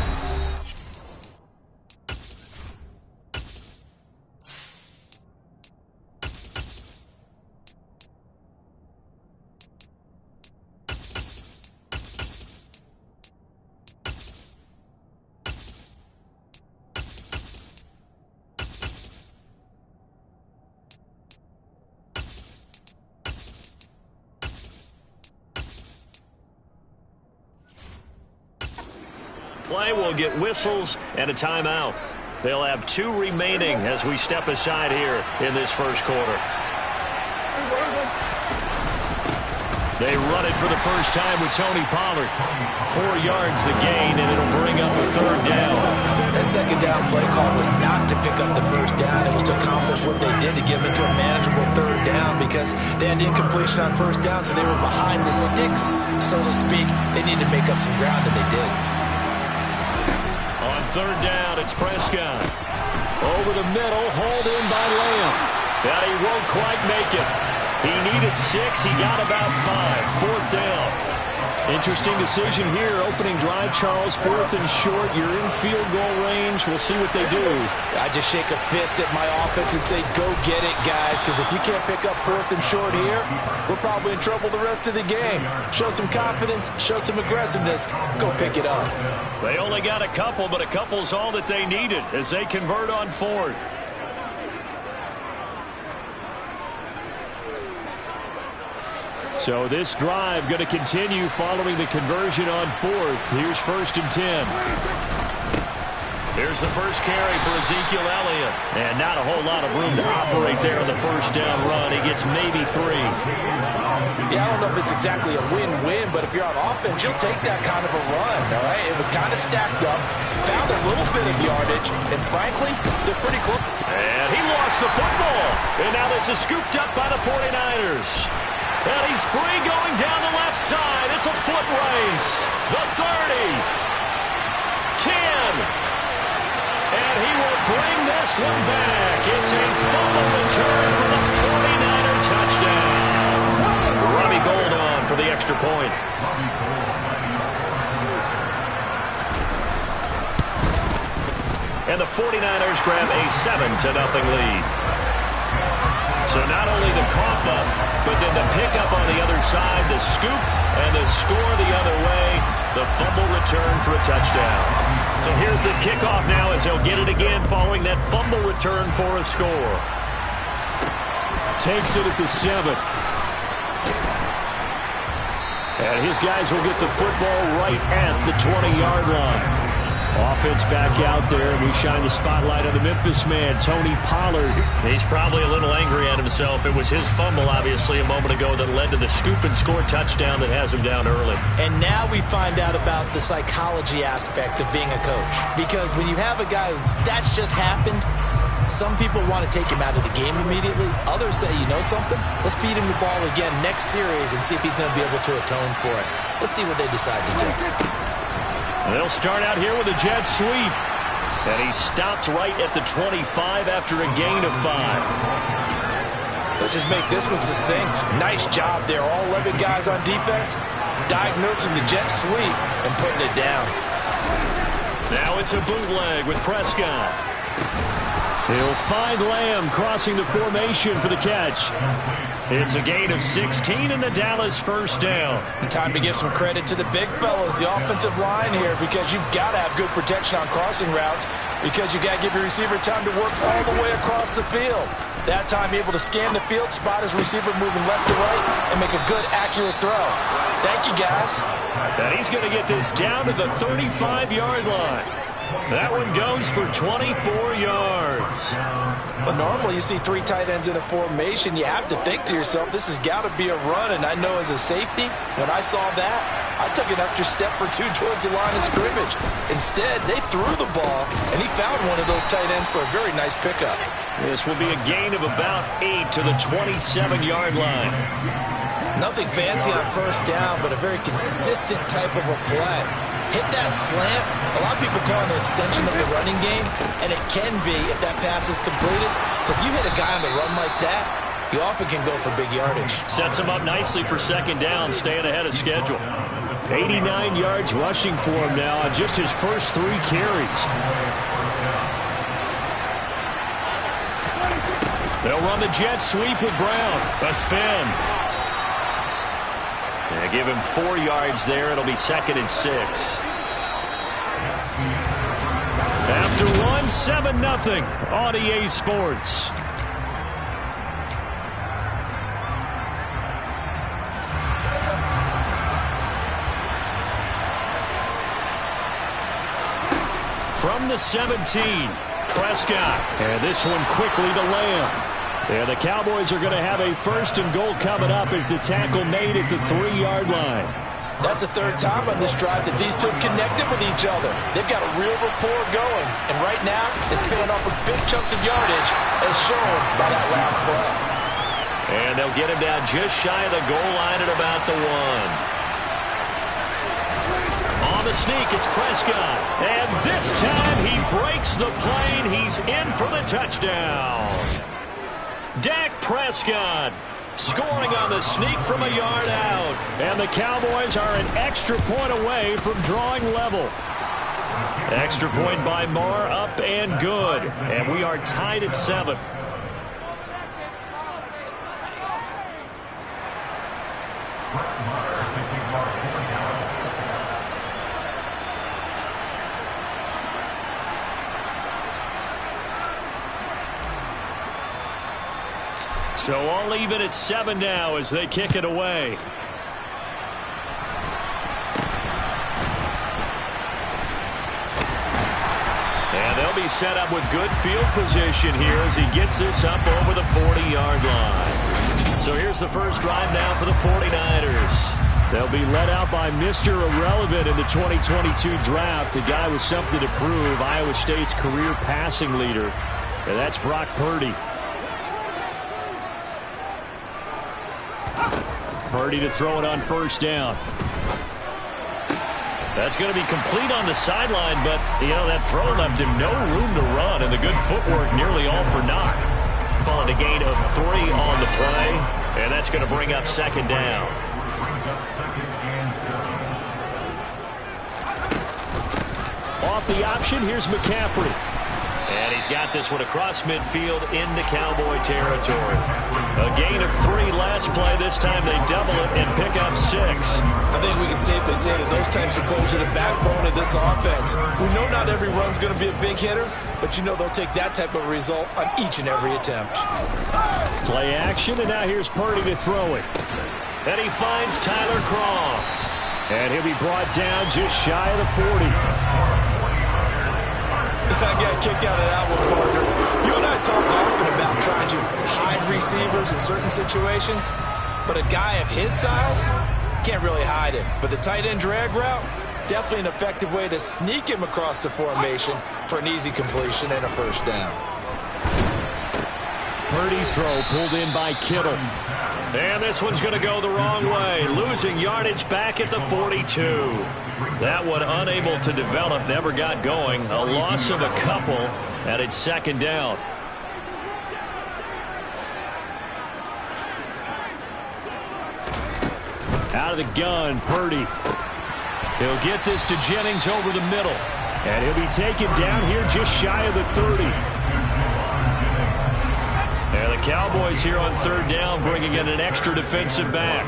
play will get whistles and a timeout. They'll have 2 remaining as we step aside here in this first quarter. They run it for the first time with Tony Pollard. 4 yards the gain, and it'll bring up a third down. That second down play call was not to pick up the first down. It was to accomplish what they did to get them into a manageable third down because they had incompletion on first down, so they were behind the sticks, so to speak. They needed to make up some ground, and they did. On third down, it's Prescott. Over the middle, hauled in by Lamb. But he won't quite make it. He needed 6. He got about 5. Fourth down. Interesting decision here. Opening drive, Charles. 4th and short. You're in field goal range. We'll see what they do. I just shake a fist at my offense and say, go get it, guys, because if you can't pick up 4th and short here, we're probably in trouble the rest of the game. Show some confidence, show some aggressiveness, go pick it up. They only got a couple, but a couple's all that they needed as they convert on 4th. So this drive going to continue following the conversion on 4th. Here's 1st and 10. Here's the first carry for Ezekiel Elliott. And not a whole lot of room to operate there on the first down run. He gets maybe 3. Yeah, I don't know if it's exactly a win-win, but if you're on offense, you'll take that kind of a run, all right? It was kind of stacked up, found a little bit of yardage, and frankly, they're pretty close. And he lost the football. And now this is scooped up by the 49ers. And he's free going down the left side. It's a foot race. The 30. 10. And he will bring this one back. It's a fumble return for the 49er touchdown. Robbie Gould on for the extra point. And the 49ers grab a 7-0 lead. So not only the cough up, but then the pickup on the other side, the scoop, and the score the other way, the fumble return for a touchdown. So here's the kickoff now as he'll get it again following that fumble return for a score. Takes it at the 7. And his guys will get the football right at the 20-yard line. Offense back out there, and we shine the spotlight on the Memphis man, Tony Pollard. He's probably a little angry at himself. It was his fumble, obviously, a moment ago that led to the scoop and score touchdown that has him down early. And now we find out about the psychology aspect of being a coach. Because when you have a guy that's just happened, some people want to take him out of the game immediately. Others say, you know something? Let's feed him the ball again next series and see if he's going to be able to atone for it. Let's see what they decide to do. They'll start out here with a jet sweep. And he stopped right at the 25 after a gain of 5. Let's just make this one succinct. Nice job there. All 11 guys on defense diagnosing the jet sweep and putting it down. Now it's a bootleg with Prescott. He'll find Lamb crossing the formation for the catch. It's a gain of 16 and the Dallas first down. Time to give some credit to the big fellas, the offensive line here, because you've got to have good protection on crossing routes, because you've got to give your receiver time to work all the way across the field. That time able to scan the field, spot his receiver moving left to right, and make a good, accurate throw. Thank you, guys. And he's going to get this down to the 35-yard line. That one goes for 24 yards. But normally you see 3 tight ends in a formation. You have to think to yourself, this has got to be a run. And I know as a safety, when I saw that, I took an extra step or 2 towards the line of scrimmage. Instead, they threw the ball, and he found one of those tight ends for a very nice pickup. This will be a gain of about 8 to the 27-yard line. Nothing fancy on first down, but a very consistent type of a play. Hit that slant. A lot of people call it an extension of the running game, and it can be if that pass is completed, because you hit a guy on the run like that, he often can go for big yardage. Sets him up nicely for second down, staying ahead of schedule. 89 yards rushing for him now on just his first 3 carries. They'll run the jet sweep with Brown. A spin. They give him 4 yards there. It'll be second and 6. After one, 7-0 on EA Sports. From the 17, Prescott. And this one quickly to Lamb. And the Cowboys are going to have a first and goal coming up as the tackle made at the 3-yard line. That's the 3rd time on this drive that these two have connected with each other. They've got a real rapport going. And right now, it's paying off with big chunks of yardage, as shown by that last play. And they'll get him down just shy of the goal line at about the 1. On the sneak, it's Prescott. And this time, he breaks the plane. He's in for the touchdown. Dak Prescott scoring on the sneak from a yard out. And the Cowboys are an extra point away from drawing level. Extra point by Marr, up and good. And we are tied at 7. So all even at 7 now as they kick it away. And they'll be set up with good field position here as he gets this up over the 40-yard line. So here's the first drive now for the 49ers. They'll be led out by Mr. Irrelevant in the 2022 draft, a guy with something to prove, Iowa State's career passing leader. And that's Brock Purdy. Purdy to throw it on first down. That's going to be complete on the sideline, but, you know, that throw left him no room to run, and the good footwork nearly all for naught. Calling a gain of 3 on the play, and that's going to bring up second down. Off the option, here's McCaffrey. And he's got this one across midfield into Cowboy territory. A gain of 3 last play. This time they double it and pick up 6. I think we can safely say that those types of plays are the backbone of this offense. We know not every run's going to be a big hitter, but you know they'll take that type of result on each and every attempt. Play action, and now here's Purdy to throw it. And he finds Tyler Croft. And he'll be brought down just shy of the 40. I got a kick out of that one, partner. You and I talk often about trying to hide receivers in certain situations, but a guy of his size can't really hide him. But the tight end drag route, definitely an effective way to sneak him across the formation for an easy completion and a first down. Purdy's throw pulled in by Kittle. And this one's going to go the wrong way, losing yardage back at the 42. That one unable to develop, never got going. A loss of a couple, and it's second down. Out of the gun, Purdy. He'll get this to Jennings over the middle. And he'll be taken down here just shy of the 30. And the Cowboys here on third down bringing in an extra defensive back.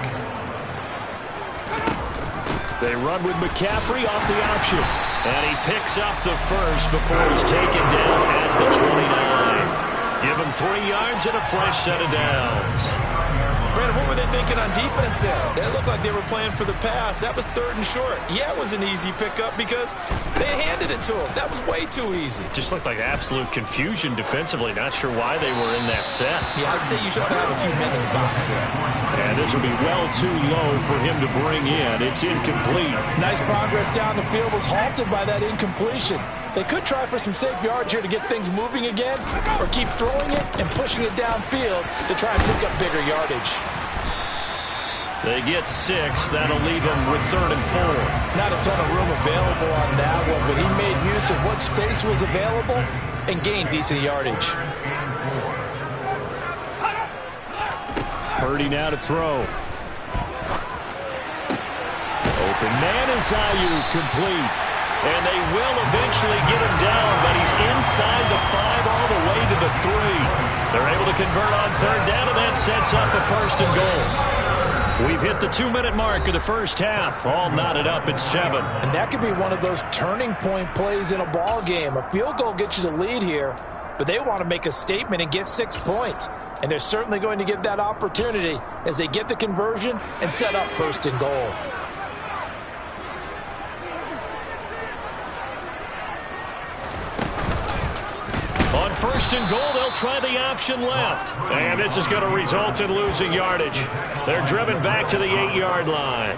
They run with McCaffrey off the option. And he picks up the first before he's taken down at the 29. Give him 3 yards and a fresh set of downs. Brandon, what were they thinking on defense there? They looked like they were playing for the pass. That was 3rd and short. Yeah, it was an easy pickup because they handed it to him. That was way too easy. Just looked like absolute confusion defensively. Not sure why they were in that set. Yeah, I'd say you should have a few men in the box there. And this will be well too low for him to bring in. It's incomplete. Nice progress down the field was halted by that incompletion. They could try for some safe yards here to get things moving again, or keep throwing it and pushing it downfield to try and pick up bigger yardage. They get 6. That'll leave them with 3rd and 4. Not a ton of room available on that one, but he made use of what space was available and gained decent yardage. Purdy now to throw. Open man is Ayuk, complete. And they will eventually get him down, but he's inside the 5 all the way to the 3. They're able to convert on third down, and that sets up a 1st and goal. We've hit the 2-minute mark of the first half. All knotted up at 7. And that could be one of those turning point plays in a ball game. A field goal gets you the lead here, but they want to make a statement and get 6 points. And they're certainly going to get that opportunity as they get the conversion and set up 1st and goal. On 1st and goal, they'll try the option left. And this is going to result in losing yardage. They're driven back to the 8-yard line.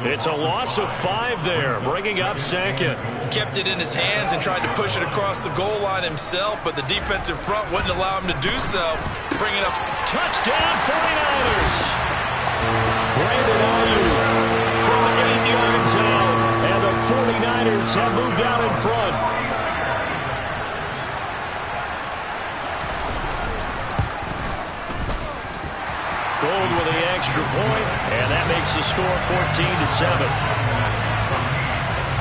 It's a loss of 5 there, bringing up 2nd. He kept it in his hands and tried to push it across the goal line himself, but the defensive front wouldn't allow him to do so. Bringing up touchdown 49ers. Brandon Ayuk from 8 yards out, and the 49ers have moved out in front. Gold with the extra point, and that makes the score 14-7.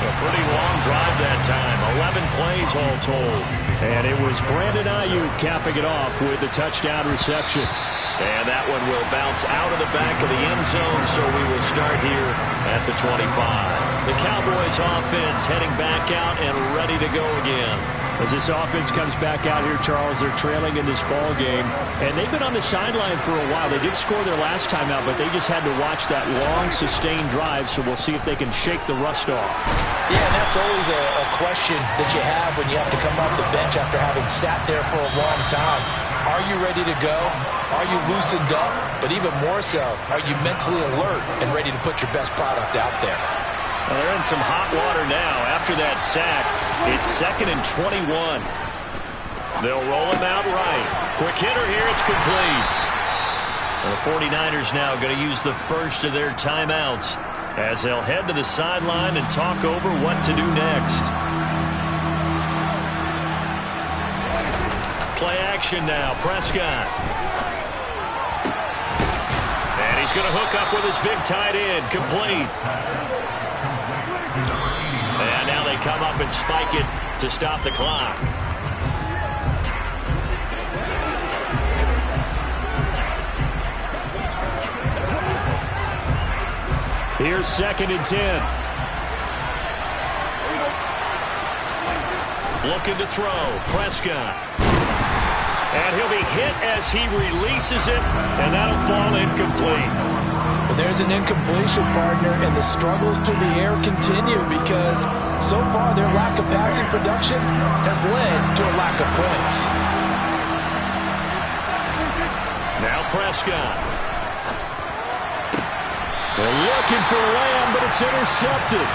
A pretty long drive that time, 11 plays all told. And it was Brandon Ayuk capping it off with a touchdown reception. And that one will bounce out of the back of the end zone, so we will start here at the 25. The Cowboys offense heading back out and ready to go again. As this offense comes back out here, Charles, they're trailing in this ball game, and they've been on the sideline for a while. They did score their last time out, but they just had to watch that long, sustained drive, so we'll see if they can shake the rust off. Yeah, and that's always a question that you have when you have to come off the bench after having sat there for a long time. Are you ready to go? Are you loosened up? But even more so, are you mentally alert and ready to put your best product out there? Well, they're in some hot water now. After that sack, it's 2nd and 21. They'll roll him out right. Quick hitter here, it's complete. And the 49ers now going to use the first of their timeouts as they'll head to the sideline and talk over what to do next. Play action now, Prescott. And he's going to hook up with his big tight end, complete. And now they come up and spike it to stop the clock. Here's 2nd and 10. Looking to throw, Prescott. And he'll be hit as he releases it, and that'll fall incomplete. Well, There's an incompletion, partner, and the struggles through the air continue because so far their lack of passing production has led to a lack of points. Now Prescott. They're looking for Lamb, but it's intercepted.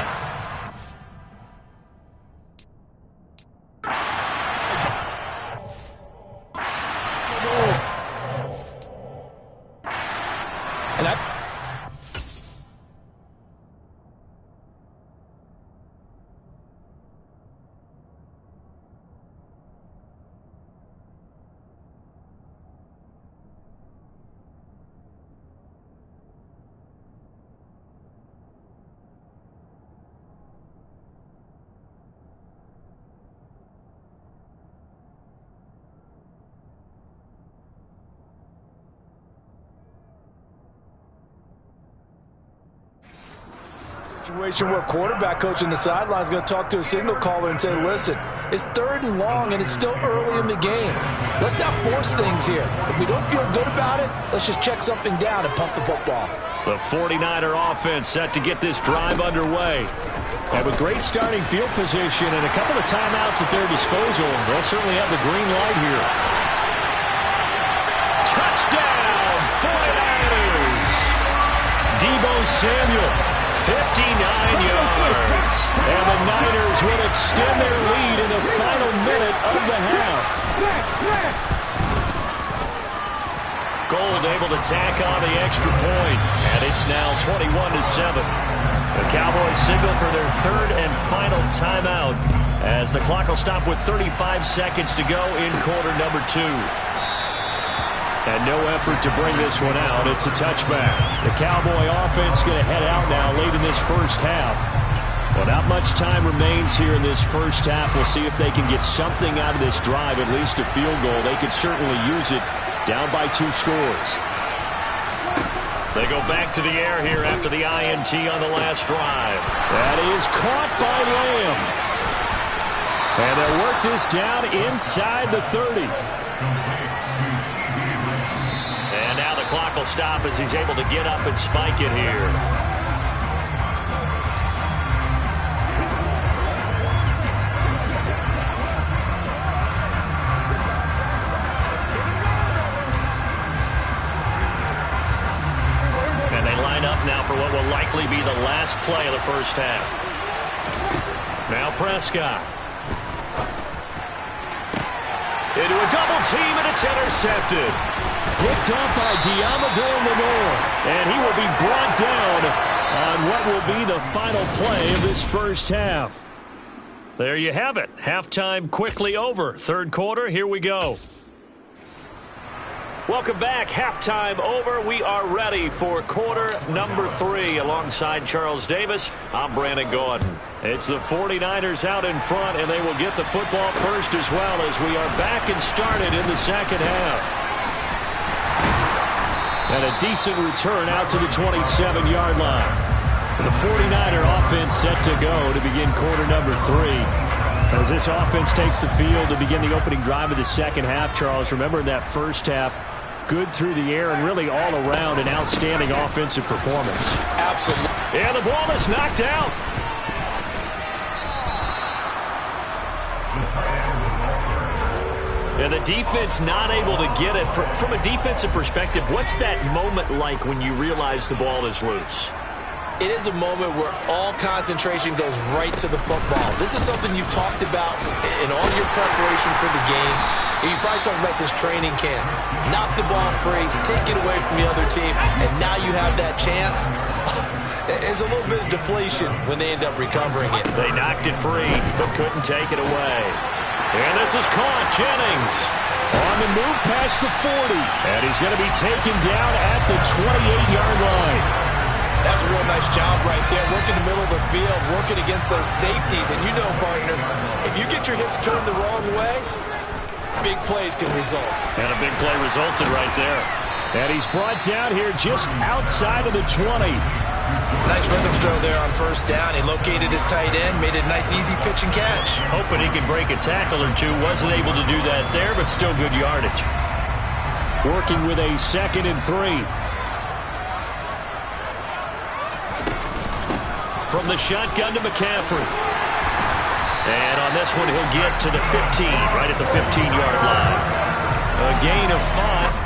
Situation where quarterback coach in the sideline is going to talk to a signal caller and say, listen, it's 3rd and long and it's still early in the game. Let's not force things here. If we don't feel good about it, let's just check something down and pump the football. The 49er offense set to get this drive underway. Have a great starting field position and a couple of timeouts at their disposal. They'll certainly have the green light here. Touchdown, 49ers! Deebo Samuel, 59 yards. And the Niners will extend their lead in the final minute of the half. Gold able to tack on the extra point, and it's now 21-7. The Cowboys signal for their 3rd and final timeout as the clock will stop with 35 seconds to go in quarter number 2. And no effort to bring this one out. It's a touchback. The Cowboy offense going to head out now late in this first half. Well, not much time remains here in this first half. We'll see if they can get something out of this drive, at least a field goal. They could certainly use it down by 2 scores. They go back to the air here after the INT on the last drive. That is caught by Lamb. And they'll work this down inside the 30. And now the clock will stop as he's able to get up and spike it here. Now for what will likely be the last play of the first half. Now Prescott. Into a double team, and it's intercepted. Picked up by Diamador Lenore. And he will be brought down on what will be the final play of this first half. There you have it. Halftime quickly over. 3rd quarter, here we go. Welcome back. Halftime over. We are ready for quarter number 3. Alongside Charles Davis, I'm Brandon Gordon. It's the 49ers out in front, and they will get the football first as well as we are back and started in the second half. And a decent return out to the 27-yard line. The 49er offense set to go to begin quarter number 3. As this offense takes the field to begin the opening drive of the second half, Charles, remember in that first half, good through the air and really all around an outstanding offensive performance. Absolutely. And the ball is knocked out. And the defense not able to get it. From a defensive perspective, what's that moment like when you realize the ball is loose? It is a moment where all concentration goes right to the football. This is something you've talked about in all your preparation for the game. You probably talked about since training camp. Knock the ball free, take it away from the other team, and now you have that chance. There's a little bit of deflation when they end up recovering it. They knocked it free, but couldn't take it away. And this is caught. Jennings on the move past the 40. And he's going to be taken down at the 28-yard line. That's a real nice job right there. Working the middle of the field, working against those safeties. And you know, partner, if you get your hips turned the wrong way, big plays can result. And a big play resulted right there. And he's brought down here just outside of the 20. Nice rhythm throw there on first down. He located his tight end, made it a nice easy pitch and catch. Hoping he could break a tackle or two. Wasn't able to do that there, but still good yardage. Working with a 2nd and 3. From the shotgun to McCaffrey. And on this one, he'll get to the 15, right at the 15-yard line. A gain of 5.